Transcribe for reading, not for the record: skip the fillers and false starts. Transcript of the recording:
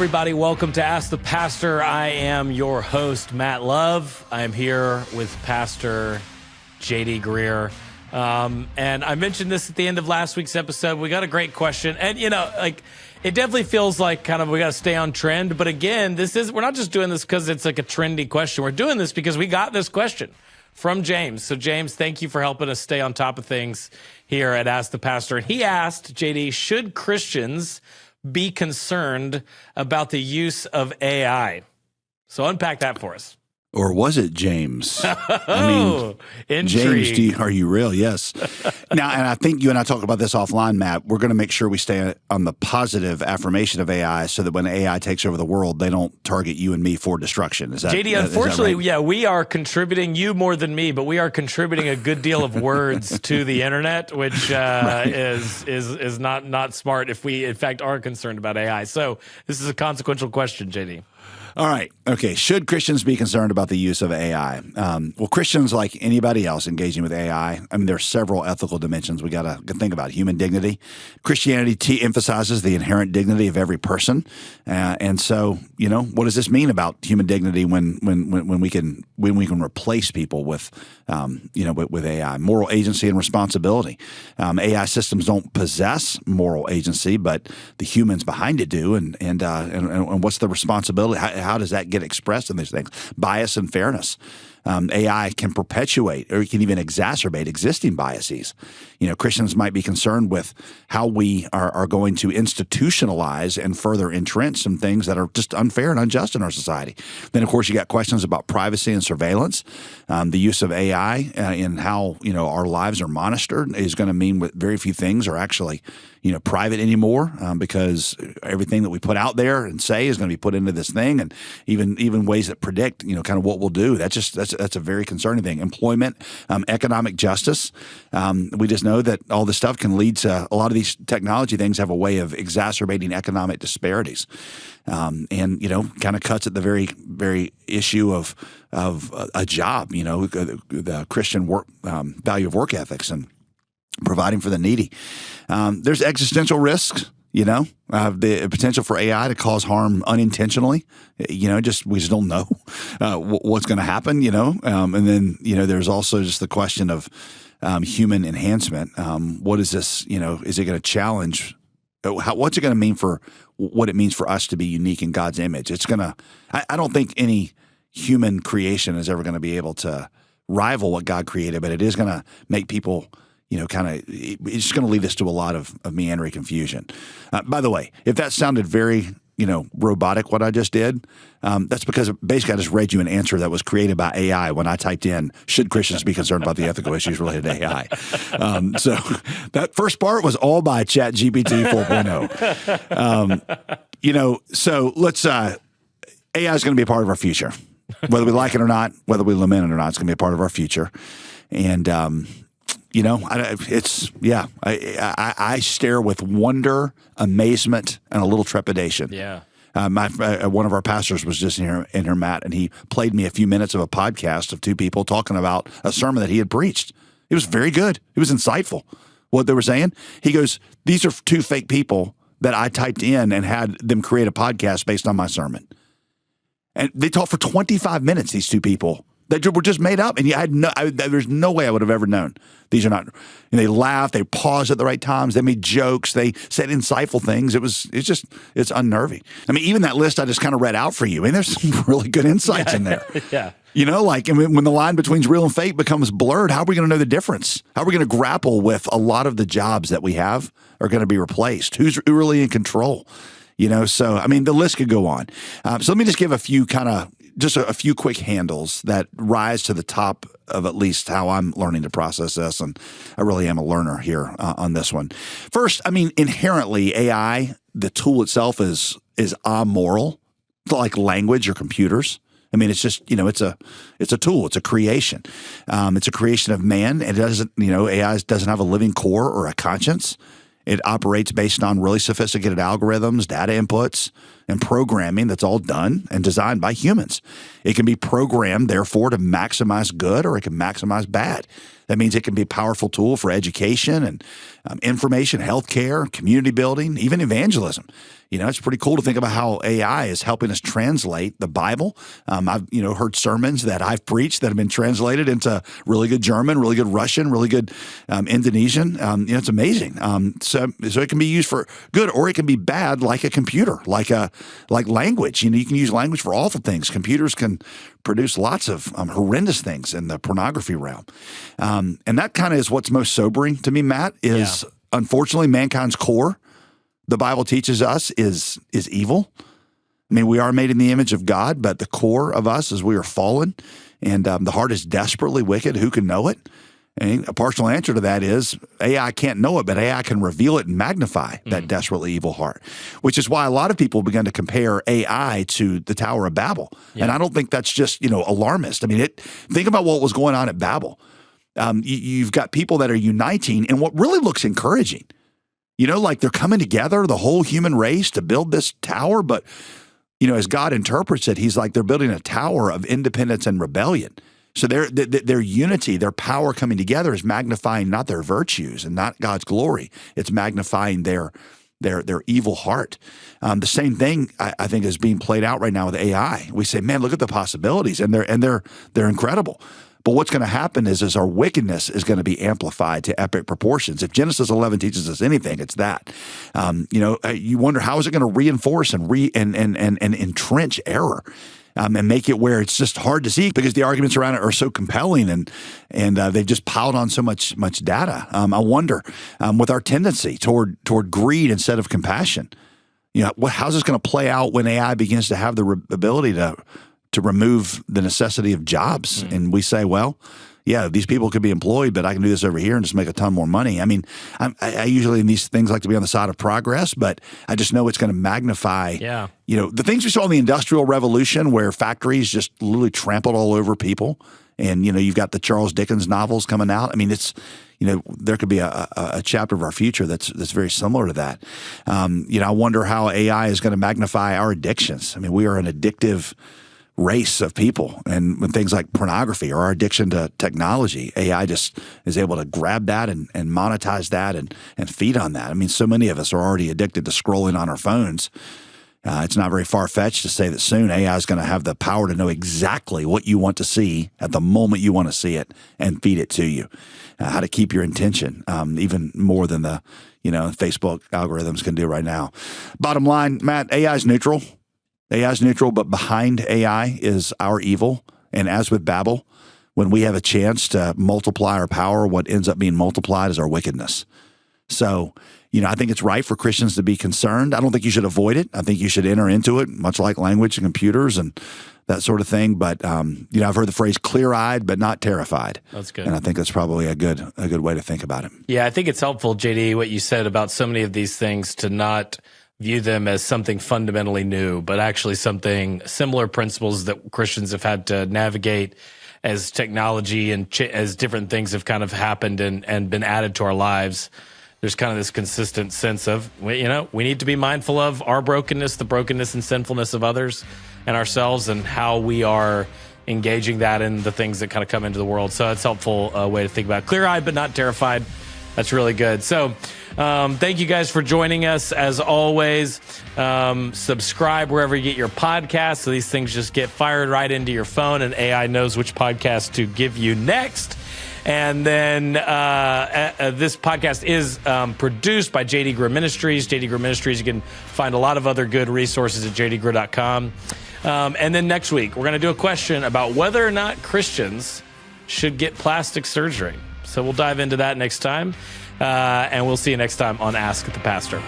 everybody. Welcome to Ask the Pastor. I am your host, Matt Love. I am here with Pastor JD Greer. And I mentioned this at the end of last week's episode. We got a great question. And, it definitely feels like kind of we got to stay on trend. But again, we're not just doing this because it's like a trendy question. We're doing this because we got this question from James. So, James, thank you for helping us stay on top of things here at Ask the Pastor. And he asked, JD, should Christians be concerned about the use of AI? So unpack that for us. Or was it James? Intrigue. James, are you real? Yes. Now, and I think you and I talked about this offline, Matt. We're going to make sure we stay on the positive affirmation of AI so that when AI takes over the world, they don't target you and me for destruction. Is that JD, unfortunately, right? Yeah, we are contributing, you more than me, but we are contributing a good deal of words to the internet, which right. is not smart if we, in fact, are concerned about AI. So this is a consequential question, JD. All right. Okay. Should Christians be concerned about the use of AI? Well, Christians, like anybody else engaging with AI, there are several ethical dimensions we got to think about. Human dignity. Christianity emphasizes the inherent dignity of every person. And so, what does this mean about human dignity when we can replace people with AI? Moral agency and responsibility. AI systems don't possess moral agency, but the humans behind it do. And what's the responsibility? How does that get expressed in these things? Bias and fairness. AI can perpetuate or it can even exacerbate existing biases. Christians might be concerned with how we are going to institutionalize and further entrench some things that are just unfair and unjust in our society. Then, of course, you got questions about privacy and surveillance. The use of AI in how our lives are monitored is going to mean that very few things are actually private anymore because everything that we put out there and say is going to be put into this thing, and even ways that predict kind of what we'll do. That's a very concerning thing. Employment, economic justice. We just know that all this stuff can lead to a lot of these technology things have a way of exacerbating economic disparities, and kind of cuts at the very very issue of a job. The Christian work value of work ethics and providing for the needy. There's existential risks. The potential for AI to cause harm unintentionally. We just don't know what's going to happen. And then there's also just the question of human enhancement. What is this? Is it going to challenge? What's it going to mean for what it means for us to be unique in God's image? It's going to. I don't think any human creation is ever going to be able to rival what God created, but it is going to make people. It's just going to lead us to a lot of meandering confusion. By the way, if that sounded very, robotic, what I just did, that's because basically I just read you an answer that was created by AI when I typed in, should Christians be concerned about the ethical issues related to AI? So that first part was all by ChatGPT 4.0. So let's, AI is going to be a part of our future. Whether we like it or not, whether we lament it or not, it's going to be a part of our future. And, I stare with wonder, amazement, and a little trepidation. Yeah. One of our pastors was just in here, Matt, and he played me a few minutes of a podcast of two people talking about a sermon that he had preached. It was very good. It was insightful, what they were saying. He goes, these are two fake people that I typed in and had them create a podcast based on my sermon. And they talked for 25 minutes, these two people. That were just made up, and there's no way I would have ever known. These are not. And they laughed, they paused at the right times, they made jokes, they said insightful things. It's unnerving. Even that list I just kind of read out for you, and there's some really good insights in there. Yeah. When the line between real and fake becomes blurred, how are we going to know the difference? How are we going to grapple with a lot of the jobs that we have are going to be replaced? Who's really in control? So the list could go on. So let me just give a few a few quick handles that rise to the top of at least how I'm learning to process this, and I really am a learner here on this one. First, inherently AI, the tool itself is amoral, like language or computers. It's just it's a tool, it's a creation, it's a creation of man. It doesn't AI doesn't have a living core or a conscience. It operates based on really sophisticated algorithms, data inputs, and programming that's all done and designed by humans. It can be programmed, therefore, to maximize good or it can maximize bad. That means it can be a powerful tool for education and information, healthcare, community building, even evangelism. It's pretty cool to think about how AI is helping us translate the Bible. I've heard sermons that I've preached that have been translated into really good German, really good Russian, really good Indonesian. It's amazing. So it can be used for good, or it can be bad, like a computer, like language. You can use language for awful things. Computers can produce lots of horrendous things in the pornography realm, and that kind of is what's most sobering to me, Matt. Is unfortunately mankind's core. The Bible teaches us is evil. I mean, we are made in the image of God, but the core of us is we are fallen, and the heart is desperately wicked. Who can know it? And a partial answer to that is AI can't know it, but AI can reveal it and magnify that desperately evil heart, which is why a lot of people began to compare AI to the Tower of Babel. Yeah. And I don't think that's just, alarmist. I mean, think about what was going on at Babel. You've got people that are uniting in what really looks encouraging. Like they're coming together, the whole human race, to build this tower. But, as God interprets it, he's like they're building a tower of independence and rebellion. So their unity, their power coming together is magnifying not their virtues and not God's glory. It's magnifying their evil heart. The same thing I think is being played out right now with AI. We say, man, look at the possibilities, and they're incredible. But what's going to happen is our wickedness is going to be amplified to epic proportions. If Genesis 11 teaches us anything, it's that. You wonder, how is it going to reinforce and entrench error? And make it where it's just hard to see, because the arguments around it are so compelling, and they've just piled on so much data. I wonder, with our tendency toward greed instead of compassion, how's this going to play out when AI begins to have the ability to remove the necessity of jobs? And we say, well, yeah, these people could be employed, but I can do this over here and just make a ton more money. I mean, I usually in these things like to be on the side of progress, but I just know it's going to magnify, the things we saw in the Industrial Revolution, where factories just literally trampled all over people. And, you've got the Charles Dickens novels coming out. I mean, it's, there could be a chapter of our future that's very similar to that. I wonder how AI is going to magnify our addictions. I mean, we are an addictive race of people, and when things like pornography or our addiction to technology, AI just is able to grab that and monetize that and feed on that. I mean, so many of us are already addicted to scrolling on our phones. It's not very far-fetched to say that soon AI is going to have the power to know exactly what you want to see at the moment you want to see it and feed it to you. How to keep your attention, even more than the Facebook algorithms can do right now. Bottom line, Matt, AI is neutral. AI is neutral, but behind AI is our evil. And as with Babel, when we have a chance to multiply our power, what ends up being multiplied is our wickedness. So, I think it's right for Christians to be concerned. I don't think you should avoid it. I think you should enter into it, much like language and computers and that sort of thing. But, I've heard the phrase clear-eyed but not terrified. That's good. And I think that's probably a good way to think about it. Yeah, I think it's helpful, JD, what you said about so many of these things, to not view them as something fundamentally new, but actually something similar principles that Christians have had to navigate as technology and as different things have kind of happened and been added to our lives. There's kind of this consistent sense of, we need to be mindful of our brokenness, the brokenness and sinfulness of others and ourselves, and how we are engaging that in the things that kind of come into the world. So it's a helpful way to think about it. Clear-eyed but not terrified. That's really good. So thank you guys for joining us. As always, subscribe wherever you get your podcasts, so these things just get fired right into your phone, and AI knows which podcast to give you next. And then this podcast is produced by JD Greer Ministries. JD Greer Ministries, you can find a lot of other good resources at jdgreer.com. And then next week, we're going to do a question about whether or not Christians should get plastic surgery. So we'll dive into that next time, and we'll see you next time on Ask the Pastor.